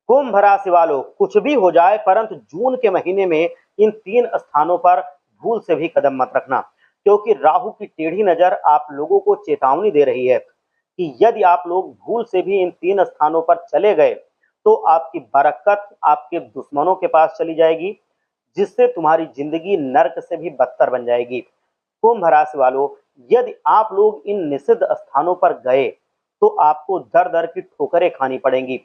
कुंभ राशि वालों, कुछ भी हो जाए परंतु जून के महीने में इन 3 स्थानों पर भूल से भी कदम मत रखना, क्योंकि राहु की टेढ़ी नजर आप लोगों को चेतावनी दे रही है कि यदि आप लोग भूल से भी इन 3 स्थानों पर चले गए तो आपकी बरकत आपके दुश्मनों के पास चली जाएगी, जिससे तुम्हारी जिंदगी नर्क से भी बदतर बन जाएगी। कुंभ राशि वालों, यदि आप लोग इन निषिद्ध स्थानों पर गए तो आपको दर दर की ठोकरें खानी पड़ेंगी,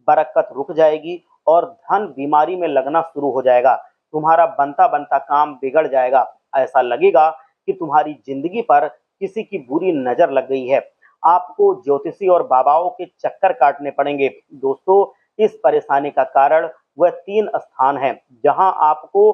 बरकत रुक जाएगी और धन बीमारी में लगना शुरू हो जाएगा। तुम्हारा बनता बनता काम बिगड़ जाएगा। ऐसा लगेगा कि तुम्हारी जिंदगी पर किसी की बुरी नजर लग गई है। आपको ज्योतिषी और बाबाओं के चक्कर काटने पड़ेंगे। दोस्तों, इस परेशानी का कारण वह 3 स्थान है जहां आपको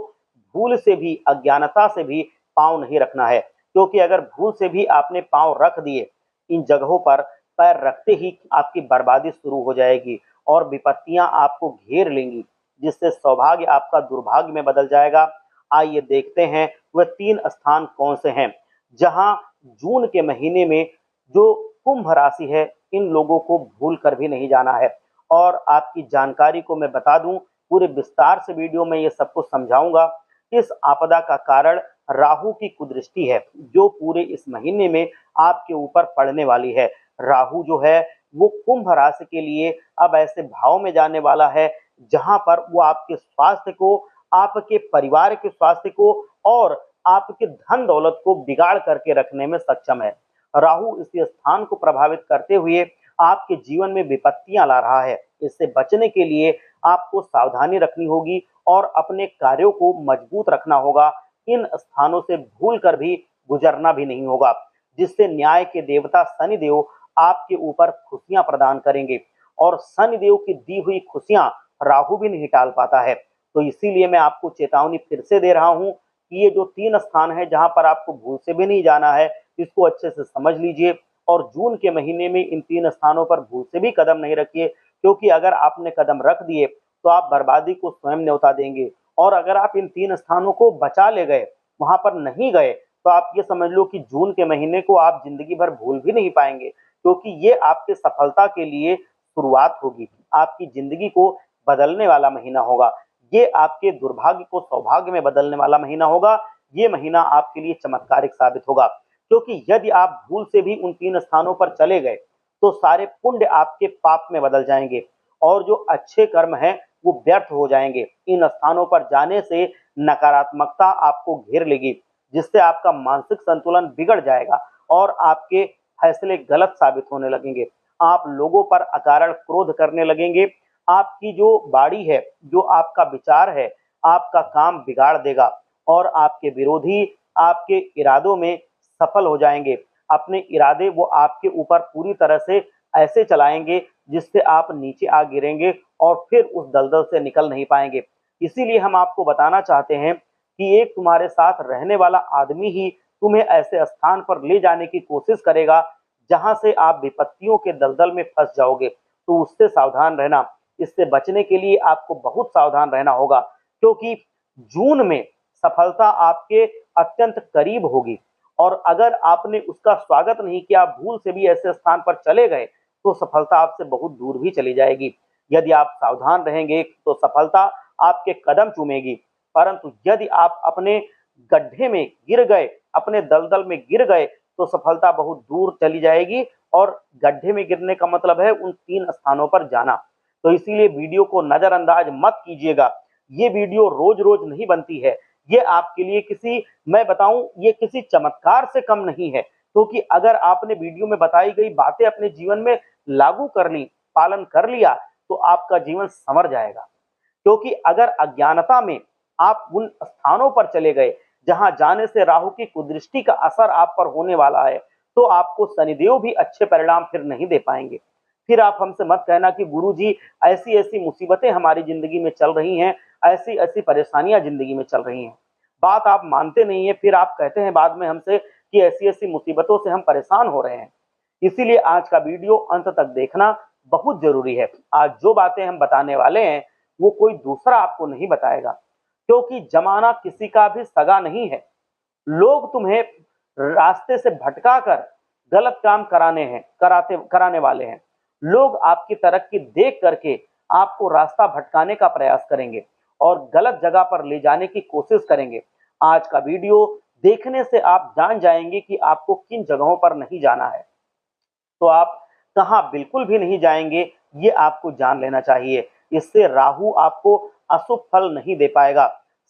भूल से भी, अज्ञानता से भी पांव नहीं रखना है, क्योंकि अगर भूल से भी आपने पांव रख दिए इन जगहों पर, पैर रखते ही आपकी बर्बादी शुरू हो जाएगी और विपत्तियां आपको घेर लेंगी, जिससे सौभाग्य आपका दुर्भाग्य में बदल जाएगा। आइए देखते हैं वह 3 स्थान कौन से हैं जहां जून के महीने में जो कुंभ राशि है इन लोगों को भूल कर भी नहीं जाना है। और आपकी जानकारी को मैं बता दूं, पूरे विस्तार से वीडियो में ये सब कुछ समझाऊंगा। इस आपदा का कारण राहु की कुदृष्टि है, जो पूरे इस महीने में आपके ऊपर पड़ने वाली है। राहु जो है वो कुंभ राशि के लिए अब ऐसे भाव में जाने वाला है जहां पर वो आपके स्वास्थ्य को, आपके परिवार के स्वास्थ्य को और आपके धन दौलत को बिगाड़ करके रखने में सक्षम है। राहु इस स्थान को प्रभावित करते हुए आपके जीवन में विपत्तियां ला रहा है। इससे बचने के लिए आपको सावधानी रखनी होगी और अपने कार्यों को मजबूत रखना होगा। इन स्थानों से भूल कर भी गुजरना भी नहीं होगा, जिससे न्याय के देवता शनिदेव आपके ऊपर खुशियां प्रदान करेंगे और शनिदेव की दी हुई खुशियां राहु भी नहीं टाल पाता है। तो इसीलिए मैं आपको चेतावनी फिर से दे रहा हूं कि ये जो 3 स्थान है जहां पर आपको भूल से भी नहीं जाना है, इसको अच्छे से समझ लीजिए और जून के महीने में इन 3 स्थानों पर भूल से भी कदम नहीं रखिए, क्योंकि अगर आपने कदम रख दिए तो आप बर्बादी को स्वयं न्योता देंगे। और अगर आप इन 3 स्थानों को बचा ले गए, वहां पर नहीं गए, तो आप ये समझ लो कि जून के महीने को आप जिंदगी भर भूल भी नहीं पाएंगे, क्योंकि ये आपके सफलता के लिए शुरुआत होगी। आपकी जिंदगी को बदलने वाला महीना होगा। ये आपके दुर्भाग्य को सौभाग्य में बदलने वाला महीना होगा। ये महीना आपके लिए चमत्कारिक साबित होगा, क्योंकि यदि आप भूल से भी उन 3 स्थानों पर चले गए तो सारे पुण्य आपके पाप में बदल जाएंगे और जो अच्छे कर्म हैं वो व्यर्थ हो जाएंगे। इन स्थानों पर जाने से नकारात्मकता आपको घेर लेगी, जिससे आपका मानसिक संतुलन बिगड़ जाएगा और आपके फैसले गलत साबित होने लगेंगे। आप लोगों पर अकारण क्रोध करने लगेंगे। आपकी जो बाड़ी है, जो आपका विचार है, आपका काम बिगाड़ देगा और आपके विरोधी आपके इरादों में सफल हो जाएंगे। अपने इरादे वो आपके ऊपर पूरी तरह से ऐसे चलाएंगे जिससे आप नीचे आ गिरेंगे और फिर उस दलदल से निकल नहीं पाएंगे। इसीलिए हम आपको बताना चाहते हैं कि एक तुम्हारे साथ रहने वाला आदमी ही तुम्हें ऐसे स्थान पर ले जाने की कोशिश करेगा जहां से आप विपत्तियों के दलदल में फंस जाओगे। तो उससे सावधान रहना। इससे बचने के लिए आपको बहुत सावधान रहना होगा, क्योंकि जून में सफलता आपके अत्यंत करीब होगी और अगर आपने उसका स्वागत नहीं किया, भूल से भी ऐसे स्थान पर चले गए, तो सफलता आपसे बहुत दूर भी चली जाएगी। यदि आप सावधान रहेंगे तो सफलता आपके कदम चूमेगी, परंतु यदि आप अपने गड्ढे में गिर गए, अपने दलदल में गिर गए, तो सफलता बहुत दूर चली जाएगी और गड्ढे में गिरने का मतलब है उन 3 स्थानों पर जाना। तो इसीलिए वीडियो को नजरअंदाज मत कीजिएगा। ये वीडियो रोज रोज नहीं बनती है। ये आपके लिए किसी, मैं बताऊं, ये किसी चमत्कार से कम नहीं है, क्योंकि अगर आपने वीडियो में बताई गई बातें अपने जीवन में लागू कर ली, पालन कर लिया, तो आपका जीवन संवर जाएगा। क्योंकि अगर अज्ञानता में आप उन स्थानों पर चले गए जहां जाने से राहु की कुदृष्टि का असर आप पर होने वाला है, तो आपको शनिदेव भी अच्छे परिणाम फिर नहीं दे पाएंगे। फिर आप हमसे मत कहना कि गुरुजी ऐसी ऐसी मुसीबतें हमारी जिंदगी में चल रही हैं, ऐसी ऐसी परेशानियां जिंदगी में चल रही हैं। बात आप मानते नहीं है, फिर आप कहते हैं बाद में हमसे कि ऐसी ऐसी मुसीबतों से हम परेशान हो रहे हैं। इसीलिए आज का वीडियो अंत तक देखना बहुत जरूरी है। आज जो बातें हम बताने वाले हैं वो कोई दूसरा आपको नहीं बताएगा, क्योंकि जमाना किसी का भी सगा नहीं है। लोग तुम्हें रास्ते से भटका कर गलत काम कराने वाले हैं। लोग आपकी तरक्की देख करके आपको रास्ता भटकाने का प्रयास करेंगे और गलत जगह पर ले जाने की कोशिश करेंगे। आज का वीडियो देखने से आप जान जाएंगे कि आपको किन जगहों पर नहीं जाना है, तो आप कहाँ बिल्कुल भी नहीं जाएंगे, ये आपको जान लेना चाहिए। इससे राहु आपको अशुभ फल नहीं दे पाएगा,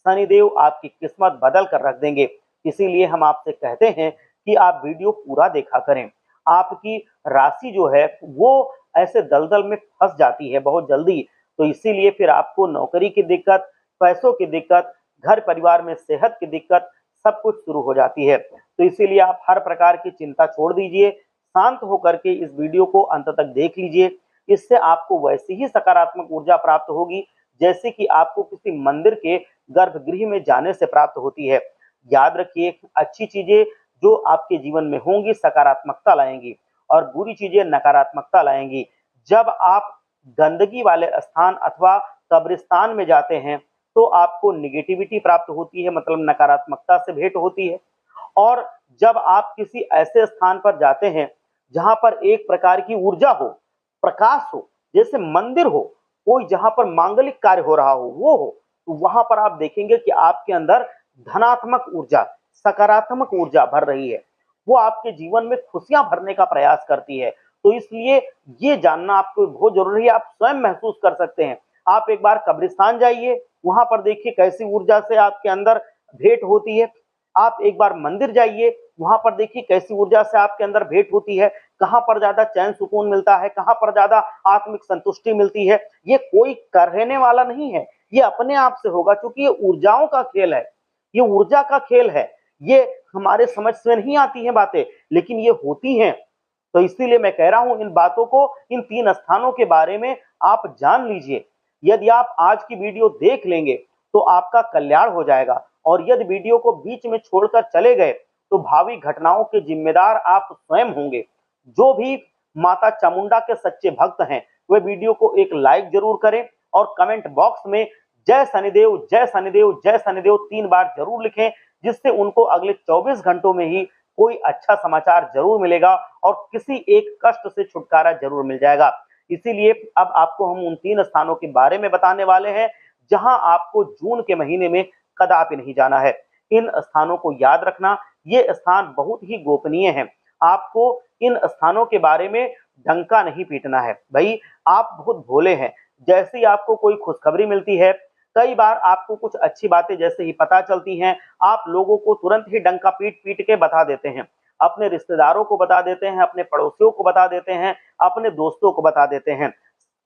शनिदेव आपकी किस्मत बदल कर रख देंगे। इसीलिए हम आपसे कहते हैं कि आप वीडियो पूरा देखा करें। आपकी राशि जो है वो ऐसे दलदल में फंस जाती है बहुत जल्दी, तो इसीलिए फिर आपको नौकरी की दिक्कत, पैसों की दिक्कत, घर परिवार में सेहत की दिक्कत, सब कुछ शुरू हो जाती है। तो इसीलिए आप हर प्रकार की चिंता छोड़ दीजिए, शांत होकर के इस वीडियो को अंत तक देख लीजिए। इससे आपको वैसी ही सकारात्मक ऊर्जा प्राप्त होगी जैसे कि आपको किसी मंदिर के गर्भगृह में जाने से प्राप्त होती है। याद रखिए, अच्छी चीजें जो आपके जीवन में होंगी सकारात्मकता लाएंगी और बुरी चीजें नकारात्मकता लाएंगी। जब आप गंदगी वाले स्थान अथवा कब्रिस्तान में जाते हैं तो आपको निगेटिविटी प्राप्त होती है, मतलब नकारात्मकता से भेंट होती है। और जब आप किसी ऐसे स्थान पर जाते हैं जहां पर एक प्रकार की ऊर्जा हो, प्रकाश हो, जैसे मंदिर हो, कोई जहां पर मांगलिक कार्य हो रहा हो वो हो, तो वहां पर आप देखेंगे कि आपके अंदर धनात्मक ऊर्जा, सकारात्मक ऊर्जा भर रही है। वो आपके जीवन में खुशियां भरने का प्रयास करती है। तो इसलिए ये जानना आपको बहुत जरूरी है। आप स्वयं महसूस कर सकते हैं। आप एक बार कब्रिस्तान जाइए, वहां पर देखिए कैसी ऊर्जा से आपके अंदर भेंट होती है। आप एक बार मंदिर जाइए, वहां पर देखिए कैसी ऊर्जा से आपके अंदर भेंट होती है, कहां पर ज्यादा चैन सुकून मिलता है, कहां पर ज्यादा आत्मिक संतुष्टि मिलती है। ये कोई कहने वाला नहीं है, ये अपने आप से होगा, क्योंकि ये ऊर्जाओं का खेल है, ये ऊर्जा का खेल है। ये हमारे समझ से नहीं आती हैं बातें, लेकिन ये होती हैं। तो इसीलिए मैं कह रहा हूं, इन बातों को, इन 3 स्थानों के बारे में आप जान लीजिए। यदि आप आज की वीडियो देख लेंगे तो आपका कल्याण हो जाएगा, और यदि वीडियो को बीच में छोड़कर चले गए तो भावी घटनाओं के जिम्मेदार आप स्वयं होंगे। जो भी माता चामुंडा के सच्चे भक्त हैं वे वीडियो को एक लाइक जरूर करें और कमेंट बॉक्स में जय शनिदेव, जय शनिदेव, जय शनिदेव 3 बार जरूर लिखें, जिससे उनको अगले 24 घंटों में ही कोई अच्छा समाचार जरूर मिलेगा और किसी एक कष्ट से छुटकारा जरूर मिल जाएगा। इसीलिए अब आपको हम उन 3 स्थानों के बारे में बताने वाले हैं जहां आपको जून के महीने में कदापि नहीं जाना है। इन स्थानों को याद रखना, ये स्थान बहुत ही गोपनीय हैं। आपको इन स्थानों के बारे में डंका नहीं पीटना है। भाई, आप बहुत भोले हैं। जैसे ही आपको कोई खुशखबरी मिलती है, कई बार आपको कुछ अच्छी बातें जैसे ही पता चलती हैं, आप लोगों को तुरंत ही डंका पीट पीट के बता देते हैं। अपने रिश्तेदारों को बता देते हैं, अपने पड़ोसियों को बता देते हैं, अपने दोस्तों को बता देते हैं,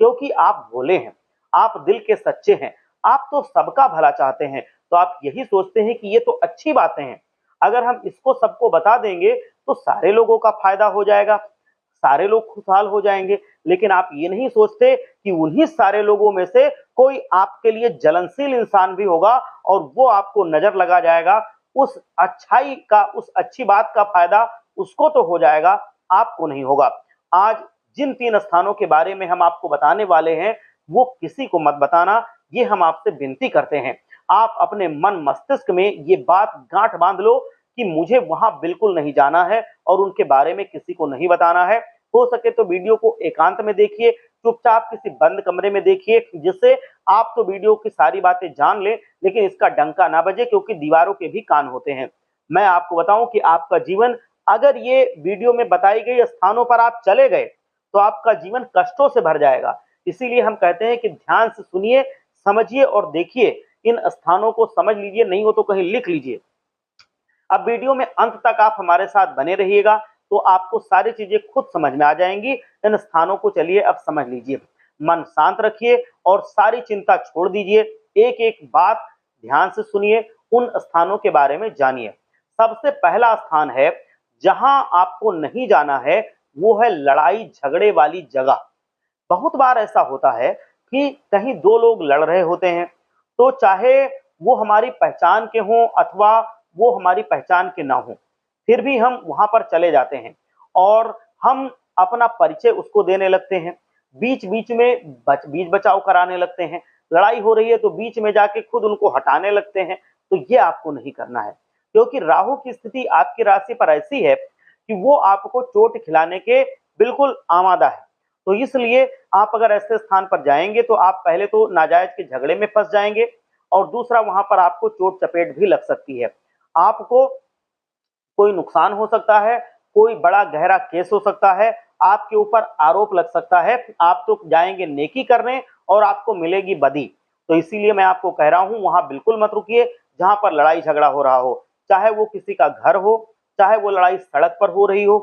क्योंकि आप भोले हैं, आप दिल के सच्चे हैं, आप तो सबका भला चाहते हैं। तो आप यही सोचते हैं कि ये तो अच्छी बातें हैं, अगर हम इसको सबको बता देंगे तो सारे लोगों का फायदा हो जाएगा, सारे लोग खुशहाल हो जाएंगे। लेकिन आप ये नहीं सोचते कि उन्हीं सारे लोगों में से कोई आपके लिए जलनशील इंसान भी होगा और वो आपको नजर लगा जाएगा। उस अच्छाई का, उस अच्छी बात का फायदा उसको तो हो जाएगा, आपको नहीं होगा। आज जिन 3 स्थानों के बारे में हम आपको बताने वाले हैं वो किसी को मत बताना, ये हम आपसे विनती करते हैं। आप अपने मन मस्तिष्क में ये बात गांठ बांध लो कि मुझे वहां बिल्कुल नहीं जाना है और उनके बारे में किसी को नहीं बताना है। हो सके तो वीडियो को एकांत में देखिए, चुपचाप किसी बंद कमरे में देखिए, जिससे आप तो वीडियो की सारी बातें जान लें लेकिन इसका डंका ना बजे, क्योंकि दीवारों के भी कान होते हैं। मैं आपको बताऊं कि आपका जीवन, अगर ये वीडियो में बताई गई स्थानों पर आप चले गए तो आपका जीवन कष्टों से भर जाएगा। इसीलिए हम कहते हैं कि ध्यान से सुनिए, समझिए और देखिए, इन स्थानों को समझ लीजिए, नहीं हो तो कहीं लिख लीजिए। अब वीडियो में अंत तक आप हमारे साथ बने रहिएगा तो आपको सारी चीजें खुद समझ में आ जाएंगी। इन स्थानों को चलिए अब समझ लीजिए। मन शांत रखिए और सारी चिंता छोड़ दीजिए। एक एक बात ध्यान से सुनिए, उन स्थानों के बारे में जानिए। सबसे पहला स्थान है जहां आपको नहीं जाना है, वो है लड़ाई झगड़े वाली जगह। बहुत बार ऐसा होता है कि कहीं 2 लोग लड़ रहे होते हैं, तो चाहे वो हमारी पहचान के हों अथवा वो हमारी पहचान के ना हों, फिर भी हम वहां पर चले जाते हैं और हम अपना परिचय उसको देने लगते हैं। बीच बीच में बीच बचाव कराने लगते हैं। लड़ाई हो रही है तो बीच में जाके खुद उनको हटाने लगते हैं। तो ये आपको नहीं करना है, क्योंकि राहु की स्थिति आपकी राशि पर ऐसी है कि वो आपको चोट खिलाने के बिल्कुल आमादा है। तो इसलिए आप अगर ऐसे स्थान पर जाएंगे तो आप पहले तो नाजायज के झगड़े में फंस जाएंगे और दूसरा वहां पर आपको चोट चपेट भी लग सकती है। आपको कोई नुकसान हो सकता है, कोई बड़ा गहरा केस हो सकता है, आपके ऊपर आरोप लग सकता है, आप तो जाएंगे नेकी करने और आपको मिलेगी बदी। तो इसीलिए मैं आपको कह रहा हूं वहां बिल्कुल मत रुकिए जहां पर लड़ाई झगड़ा हो रहा हो, चाहे वो किसी का घर हो, चाहे वो लड़ाई सड़क पर हो रही हो,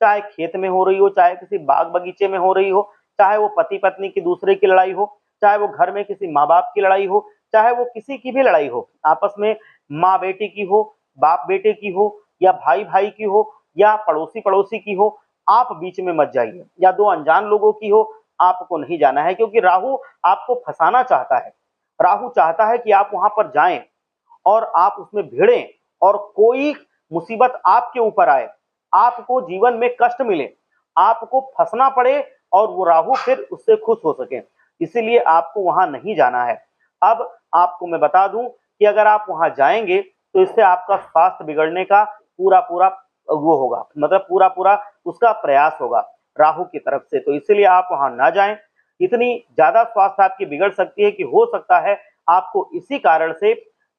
चाहे खेत में हो रही हो, चाहे किसी बाग बगीचे में हो रही हो, चाहे वो पति पत्नी की दूसरे की लड़ाई हो, चाहे वो घर में किसी माँ बाप की लड़ाई हो, चाहे वो किसी की भी लड़ाई हो, आपस में माँ बेटी की हो, बाप बेटे की हो, या भाई भाई की हो, या पड़ोसी पड़ोसी की हो, आप बीच में मत जाइए। या दो अनजान लोगों की हो, आपको नहीं जाना है, क्योंकि राहु आपको फंसाना चाहता है। राहु चाहता है कि आप वहां पर जाएं और आप उसमें भिड़ें और कोई मुसीबत आपके ऊपर आए, आपको जीवन में कष्ट मिले, आपको फंसना पड़े और वो राहु फिर उससे खुश हो सके। इसीलिए आपको वहां नहीं जाना है। अब आपको मैं बता दूं कि अगर आप वहां जाएंगे तो इससे आपका स्वास्थ्य बिगड़ने का पूरा पूरा वो होगा, मतलब पूरा पूरा उसका प्रयास होगा राहु की तरफ से। तो इसलिए आप वहां ना जाएं। इतनी ज्यादा स्वास्थ्य आपकी बिगड़ सकती है कि हो सकता है आपको इसी कारण से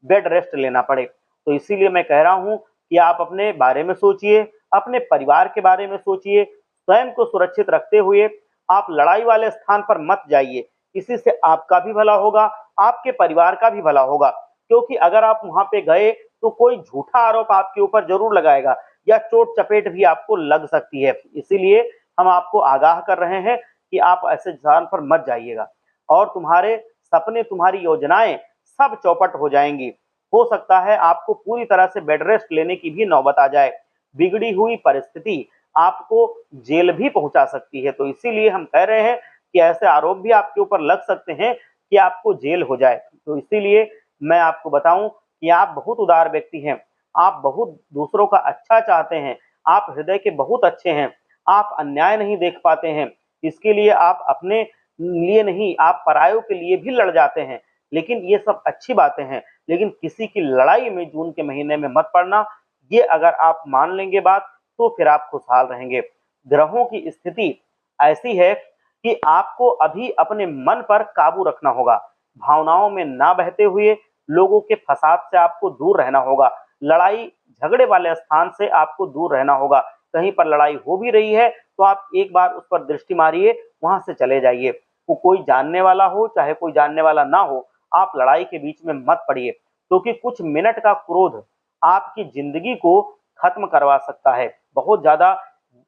बेड रेस्ट लेना पड़े। तो इसीलिए मैं कह रहा हूं कि आप अपने बारे में सोचिए, अपने परिवार के बारे में सोचिए, स्वयं को सुरक्षित रखते हुए आप लड़ाई वाले स्थान पर मत जाइए। इसी से आपका भी भला होगा, आपके परिवार का भी भला होगा। क्योंकि अगर आप वहां पे गए तो कोई झूठा आरोप आपके ऊपर जरूर लगाएगा या चोट चपेट भी आपको लग सकती है। इसीलिए हम आपको आगाह कर रहे हैं कि आप ऐसे स्थान पर मत जाइएगा और तुम्हारे सपने, तुम्हारी योजनाएं सब चौपट हो जाएंगी। हो सकता है आपको पूरी तरह से बेड रेस्ट लेने की भी नौबत आ जाए। बिगड़ी हुई परिस्थिति आपको जेल भी पहुंचा सकती है। तो इसीलिए हम कह रहे हैं कि ऐसे आरोप भी आपके ऊपर लग सकते हैं कि आपको जेल हो जाए। तो इसीलिए मैं आपको बताऊं कि आप बहुत उदार व्यक्ति हैं, आप बहुत दूसरों का अच्छा चाहते हैं, आप हृदय के बहुत अच्छे हैं, आप अन्याय नहीं देख पाते हैं। इसके लिए आप अपने लिए नहीं, आप परायों के लिए भी लड़ जाते हैं। लेकिन ये सब अच्छी बातें हैं, लेकिन किसी की लड़ाई में जून के महीने में मत पड़ना। ये अगर आप मान लेंगे बात तो फिर आप खुशहाल रहेंगे। ग्रहों की स्थिति ऐसी है कि आपको अभी अपने मन पर काबू रखना होगा, भावनाओं में ना बहते हुए लोगों के फसाद से आपको दूर रहना होगा, लड़ाई झगड़े वाले स्थान से आपको दूर रहना होगा। कहीं पर लड़ाई हो भी रही है तो आप एक बार उस पर दृष्टि मारिए, वहां से चले जाइए। वो कोई जानने वाला हो चाहे कोई जानने वाला ना हो, आप लड़ाई के बीच में मत पड़िए, क्योंकि कुछ मिनट का क्रोध आपकी जिंदगी को खत्म करवा सकता है। बहुत ज्यादा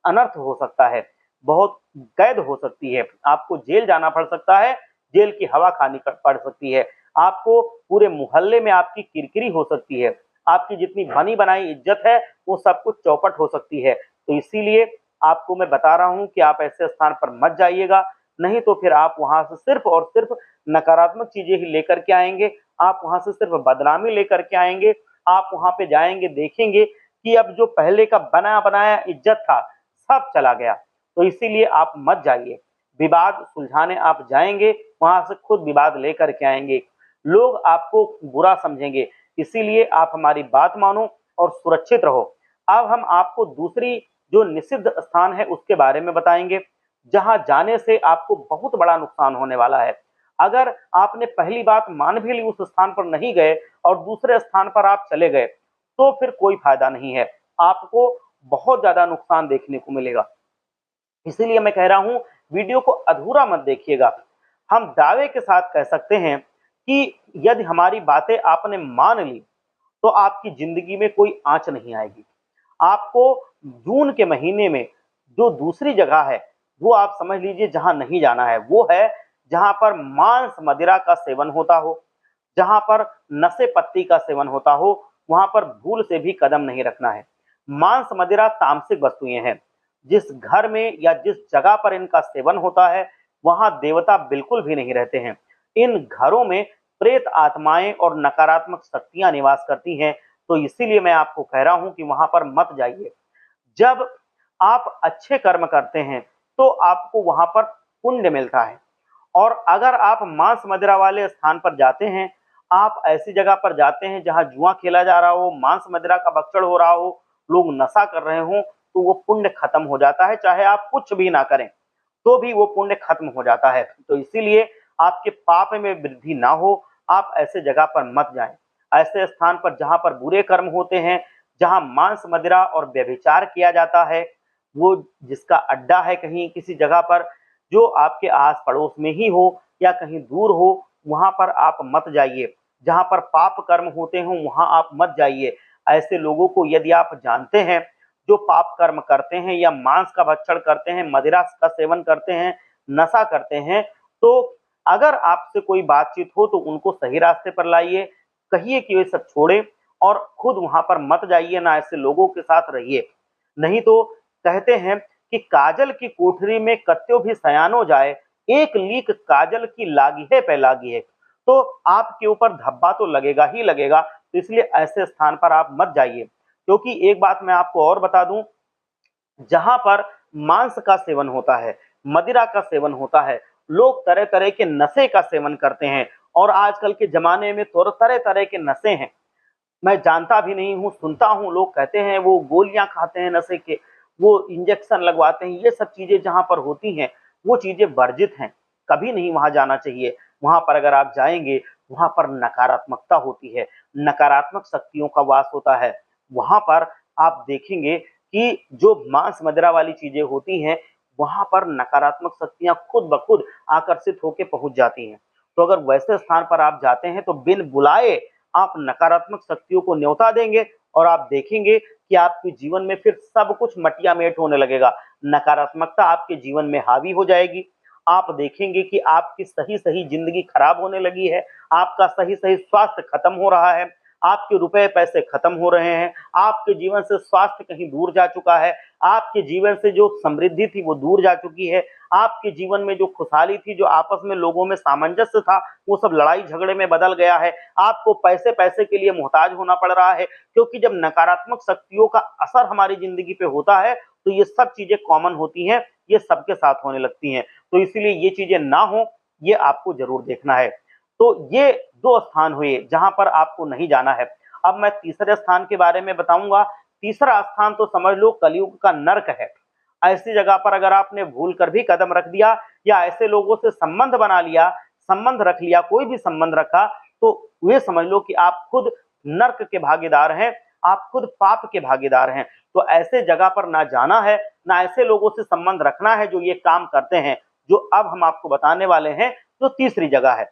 अनर्थ हो सकता है, बहुत कैद हो सकती है, आपको जेल जाना पड़ सकता है, जेल की हवा खानी पड़ सकती है, आपको पूरे मोहल्ले में आपकी किरकिरी हो सकती है, आपकी जितनी बनी बनाई इज्जत है वो सब कुछ चौपट हो सकती है। तो इसीलिए आपको मैं बता रहा हूं कि आप ऐसे स्थान पर मत जाइएगा, नहीं तो फिर आप वहां से सिर्फ और सिर्फ नकारात्मक चीजें ही लेकर के आएंगे, आप वहां से सिर्फ बदनामी लेकर के आएंगे। आप वहां पे जाएंगे, देखेंगे कि अब जो पहले का बना बनाया इज्जत था सब चला गया। तो इसीलिए आप मत जाइए। विवाद सुलझाने आप जाएंगे, वहां से खुद विवाद लेकर के आएंगे, लोग आपको बुरा समझेंगे। इसीलिए आप हमारी बात मानो और सुरक्षित रहो। अब हम आपको दूसरी जो निषिद्ध स्थान है उसके बारे में बताएंगे, जहां जाने से आपको बहुत बड़ा नुकसान होने वाला है। अगर आपने पहली बात मान भी ली, उस स्थान पर नहीं गए और दूसरे स्थान पर आप चले गए, तो फिर कोई फायदा नहीं है, आपको बहुत ज्यादा नुकसान देखने को मिलेगा। इसीलिए मैं कह रहा हूं वीडियो को अधूरा मत देखिएगा। हम दावे के साथ कह सकते हैं कि यदि हमारी बातें आपने मान ली तो आपकी जिंदगी में कोई आंच नहीं आएगी। आपको जून के महीने में जो दूसरी जगह है वो आप समझ लीजिए जहां नहीं जाना है, वो है जहां पर मांस मदिरा का सेवन होता हो, जहां पर नशे पत्ती का सेवन होता हो, वहां पर भूल से भी कदम नहीं रखना है। मांस मदिरा तामसिक वस्तुएं हैं। जिस घर में या जिस जगह पर इनका सेवन होता है वहां देवता बिल्कुल भी नहीं रहते हैं। इन घरों में प्रेत आत्माएं और नकारात्मक शक्तियां निवास करती हैं। तो इसीलिए मैं आपको कह रहा हूं कि वहां पर मत जाइए। जब आप अच्छे कर्म करते हैं तो आपको वहां पर पुण्य मिलता है, और अगर आप मांस मदिरा वाले स्थान पर जाते हैं, आप ऐसी जगह पर जाते हैं जहां जुआ खेला जा रहा हो, मांस मदिरा का भक्षण हो रहा हो, लोग नशा कर रहे हो, तो वो पुण्य खत्म हो जाता है चाहे आप कुछ भी ना करें। तो तो भी वो पुण्य खत्म हो जाता है। तो इसीलिए आपके पाप में वृद्धि ना हो, आप ऐसे जगह पर मत जाएं। ऐसे स्थान पर जहां पर बुरे कर्म होते हैं, जहां मांस मदिरा और व्यभिचार किया जाता है, वो जिसका अड्डा है कहीं किसी जगह पर जो आपके आस पड़ोस में ही हो या कहीं दूर हो, वहां पर आप मत जाइए। जहां पर पाप कर्म होते हों वहां आप मत जाइए। ऐसे लोगों को यदि आप जानते हैं जो पाप कर्म करते हैं या मांस का भक्षण करते हैं, मदिरा का सेवन करते हैं, नशा करते हैं, तो अगर आपसे कोई बातचीत हो तो उनको सही रास्ते पर लाइए, कहिए कि वे सब छोड़ें और खुद वहां पर मत जाइए, ना ऐसे लोगों के साथ रहिए। नहीं तो कहते हैं कि काजल की कोठरी में कत्यो भी सयानो जाए, एक लीक काजल की लागी है पे लागी है। तो आपके ऊपर धब्बा तो लगेगा ही लगेगा। तो इसलिए ऐसे स्थान पर आप मत जाइए। क्योंकि एक बात मैं आपको और बता दूं, जहां पर मांस का सेवन होता है, मदिरा का सेवन होता है, लोग तरह तरह के नशे का सेवन करते हैं। और आजकल के जमाने में तो तरह तरह के नशे हैं, मैं जानता भी नहीं हूँ, सुनता हूँ लोग कहते हैं वो गोलियां खाते हैं नशे के, वो इंजेक्शन लगवाते हैं। ये सब चीजें जहां पर होती हैं वो चीजें वर्जित हैं, कभी नहीं वहां जाना चाहिए। वहां पर अगर आप जाएंगे, वहां पर नकारात्मकता होती है, नकारात्मक शक्तियों का वास होता है। वहां पर आप देखेंगे कि जो मांस मदिरा वाली चीजें होती हैं, वहां पर नकारात्मक शक्तियां खुद ब खुद आकर्षित होकर पहुंच जाती हैं। तो अगर वैसे स्थान पर आप जाते हैं तो बिन बुलाए आप नकारात्मक शक्तियों को न्योता देंगे और आप देखेंगे कि आपके जीवन में फिर सब कुछ मटिया मेट होने लगेगा। नकारात्मकता आपके जीवन में हावी हो जाएगी। आप देखेंगे कि आपकी सही सही जिंदगी खराब होने लगी है, आपका सही सही स्वास्थ्य खत्म हो रहा है, आपके रुपए पैसे खत्म हो रहे हैं, आपके जीवन से स्वास्थ्य कहीं दूर जा चुका है, आपके जीवन से जो समृद्धि थी वो दूर जा चुकी है, आपके जीवन में जो खुशहाली थी, जो आपस में लोगों में सामंजस्य था, वो सब लड़ाई झगड़े में बदल गया है। आपको पैसे पैसे के लिए मोहताज होना पड़ रहा है। क्योंकि जब नकारात्मक शक्तियों का असर हमारी जिंदगी पे होता है तो ये सब चीजें कॉमन होती हैं, ये सबके साथ होने लगती हैं। तो इसीलिए ये चीजें ना हो, ये आपको जरूर देखना है। तो ये दो स्थान हुए जहां पर आपको नहीं जाना है। अब मैं तीसरे स्थान के बारे में बताऊंगा। तीसरा स्थान तो समझ लो कलयुग का नर्क है। ऐसी जगह पर अगर आपने भूल कर भी कदम रख दिया या ऐसे लोगों से संबंध बना लिया, संबंध रख लिया, कोई भी संबंध रखा, तो वे समझ लो कि आप खुद नर्क के भागीदार हैं, आप खुद पाप के भागीदार हैं। तो ऐसे जगह पर ना जाना है, ना ऐसे लोगों से संबंध रखना है जो ये काम करते हैं, जो अब हम आपको बताने वाले हैं। जो तीसरी जगह है,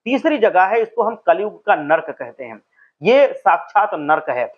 तीसरी जगह है, इसको हम कलयुग का नर्क कहते हैं। ये साक्षात नर्क है।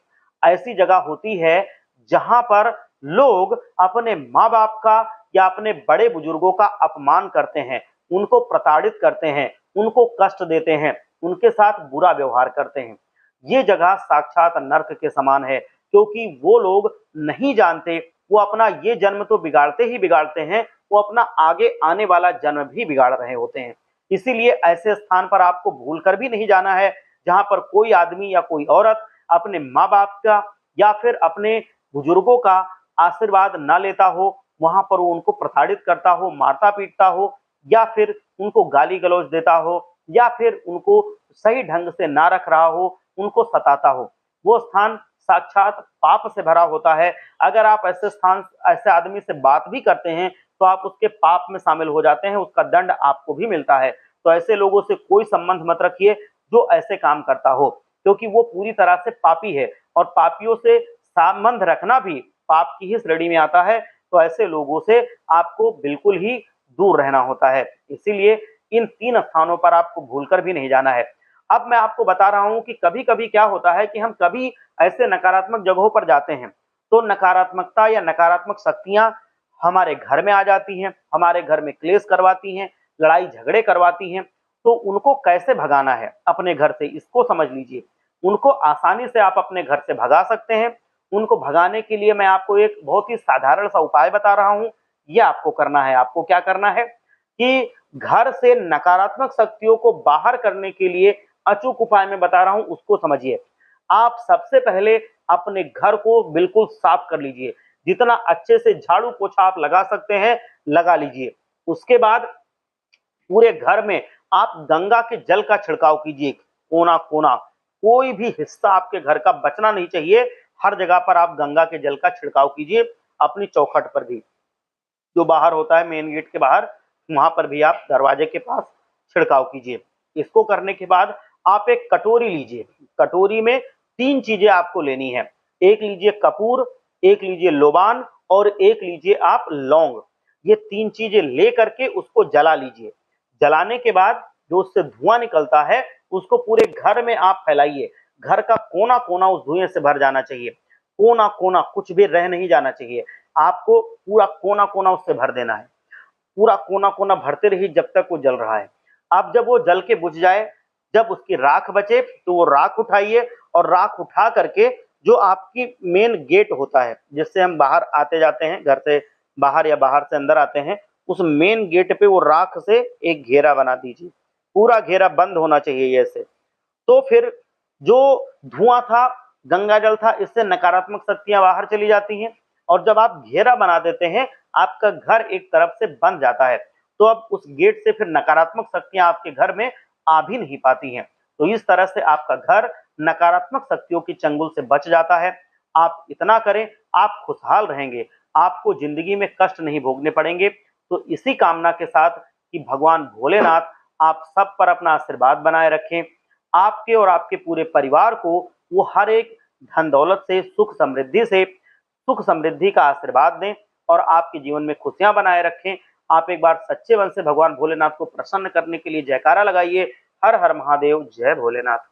ऐसी जगह होती है जहां पर लोग अपने माँ बाप का या अपने बड़े बुजुर्गों का अपमान करते हैं, उनको प्रताड़ित करते हैं, उनको कष्ट देते हैं, उनके साथ बुरा व्यवहार करते हैं। ये जगह साक्षात नर्क के समान है। क्योंकि वो लोग नहीं जानते, वो अपना ये जन्म तो बिगाड़ते ही बिगाड़ते हैं, वो अपना आगे आने वाला जन्म भी बिगाड़ रहे होते हैं। इसीलिए ऐसे स्थान पर आपको भूल कर भी नहीं जाना है जहां पर कोई आदमी या कोई औरत अपने माँ बाप का या फिर अपने बुजुर्गों का आशीर्वाद ना लेता हो, वहां पर वो उनको प्रताड़ित करता हो, मारता पीटता हो, या फिर उनको गाली गलौज देता हो, या फिर उनको सही ढंग से ना रख रहा हो, उनको सताता हो। वो स्थान साक्षात पाप से भरा होता है। अगर आप ऐसे स्थान, ऐसे आदमी से बात भी करते हैं तो आप उसके पाप में शामिल हो जाते हैं, उसका दंड आपको भी मिलता है। तो ऐसे लोगों से कोई संबंध मत रखिए जो ऐसे काम करता हो, क्योंकि वो पूरी तरह से पापी है और पापियों से संबंध रखना भी पाप की ही श्रेणी में आता है। तो ऐसे लोगों से आपको बिल्कुल ही दूर रहना होता है। इसीलिए इन तीन स्थानों पर आपको भूलकर भी नहीं जाना है। अब मैं आपको बता रहा हूं कि कभी कभी क्या होता है कि हम कभी ऐसे नकारात्मक जगहों पर जाते हैं तो नकारात्मकता या नकारात्मक शक्तियां हमारे घर में आ जाती हैं, हमारे घर में क्लेश करवाती हैं, लड़ाई झगड़े करवाती हैं। तो उनको कैसे भगाना है अपने घर से, इसको समझ लीजिए। उनको आसानी से आप अपने घर से भगा सकते हैं। उनको भगाने के लिए मैं आपको एक बहुत ही साधारण सा उपाय बता रहा हूं। यह आपको करना है। आपको क्या करना है कि घर से नकारात्मक शक्तियों को बाहर करने के लिए अचूक उपाय मैं बता रहा हूं, उसको समझिए। आप सबसे पहले अपने घर को बिल्कुल साफ कर लीजिए। जितना अच्छे से झाड़ू पोछा आप लगा सकते हैं लगा लीजिए। उसके बाद पूरे घर में आप गंगा के जल का छिड़काव कीजिए, कोना कोना, कोई भी हिस्सा आपके घर का बचना नहीं चाहिए। हर जगह पर आप गंगा के जल का छिड़काव कीजिए, अपनी चौखट पर भी। जो बाहर होता है मेन गेट के बाहर, वहां पर भी आप दरवाजे के पास छिड़काव कीजिए। इसको करने के बाद आप एक कटोरी लीजिए। कटोरी में 3 चीजें आपको लेनी है। एक लीजिए कपूर, एक लीजिए लोबान और एक लीजिए आप लौंग। ये 3 चीजें ले करके उसको जला लीजिए। जलाने के बाद जो उससे धुआं निकलता है उसको पूरे घर में आप फैलाइए। घर का कोना कोना उस धुएं से भर जाना चाहिए। कोना कोना कुछ भी रह नहीं जाना चाहिए। आपको पूरा कोना कोना उससे भर देना है। पूरा कोना कोना भरते रहिए जब तक वो जल रहा है। अब जब वो जल के बुझ जाए, जब उसकी राख बचे तो वो राख उठाइए और राख उठा करके जो आपकी मेन गेट होता है जिससे हम बाहर आते जाते हैं, घर से बाहर या बाहर से अंदर आते हैं, उस मेन गेट पे वो राख से एक घेरा बना दीजिए। पूरा घेरा बंद होना चाहिए ऐसे। तो फिर जो धुआं था, गंगा जल था, इससे नकारात्मक शक्तियां बाहर चली जाती हैं। और जब आप घेरा बना देते हैं, आपका घर एक तरफ से बंद जाता है। तो अब उस गेट से फिर नकारात्मक शक्तियां आपके घर में आ भी नहीं पाती हैं। तो इस तरह से आपका घर नकारात्मक शक्तियों की चंगुल से बच जाता है। आप इतना करें, आप खुशहाल रहेंगे। आपको जिंदगी में कष्ट नहीं भोगने पड़ेंगे। तो इसी कामना के साथ कि भगवान भोलेनाथ आप सब पर अपना आशीर्वाद बनाए रखें, आपके और आपके पूरे परिवार को वो हर एक धन दौलत से, सुख समृद्धि से, सुख समृद्धि का आशीर्वाद दें और आपके जीवन में खुशियां बनाए रखें। आप एक बार सच्चे मन से भगवान भोलेनाथ को प्रसन्न करने के लिए जयकारा लगाइए। हर हर महादेव, जय भोलेनाथ।